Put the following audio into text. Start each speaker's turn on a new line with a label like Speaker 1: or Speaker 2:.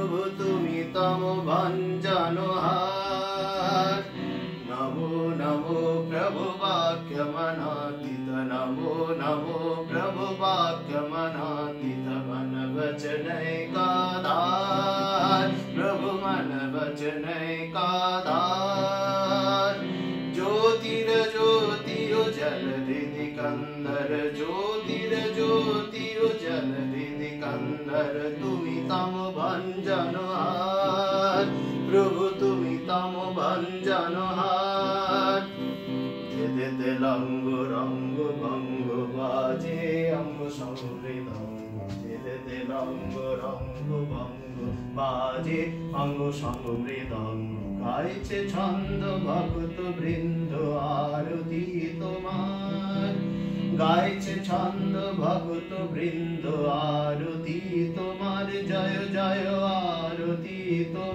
Speaker 1: প্রভু তুমি তম ভঞ্জন হার। নমো নমো প্রভু বাক্য মনাতীত, নমো নমো প্রভু বাক্য মনাতীত। मन वचन का आधार, प्रभु मन वचन का आधार। ज्योतिर ज्योति उजल हृदि कंदर, ज्योतिर ज्योति उजल हृदि कंदर। तुमी तम भंजन हार, प्रभु तुमी तम भंजन हार। दे लंग रंग भंग बाजे अंग संवृतम, दे लंग रंग भंग बाजे अंग संवृतम। गाइছে ছন্দ ভক্ত বৃন্দ আরতি তোমার, গাইছে ছন্দ ভক্ত বৃন্দ আরতি তোমার। জয় জয় আরতি তোমার।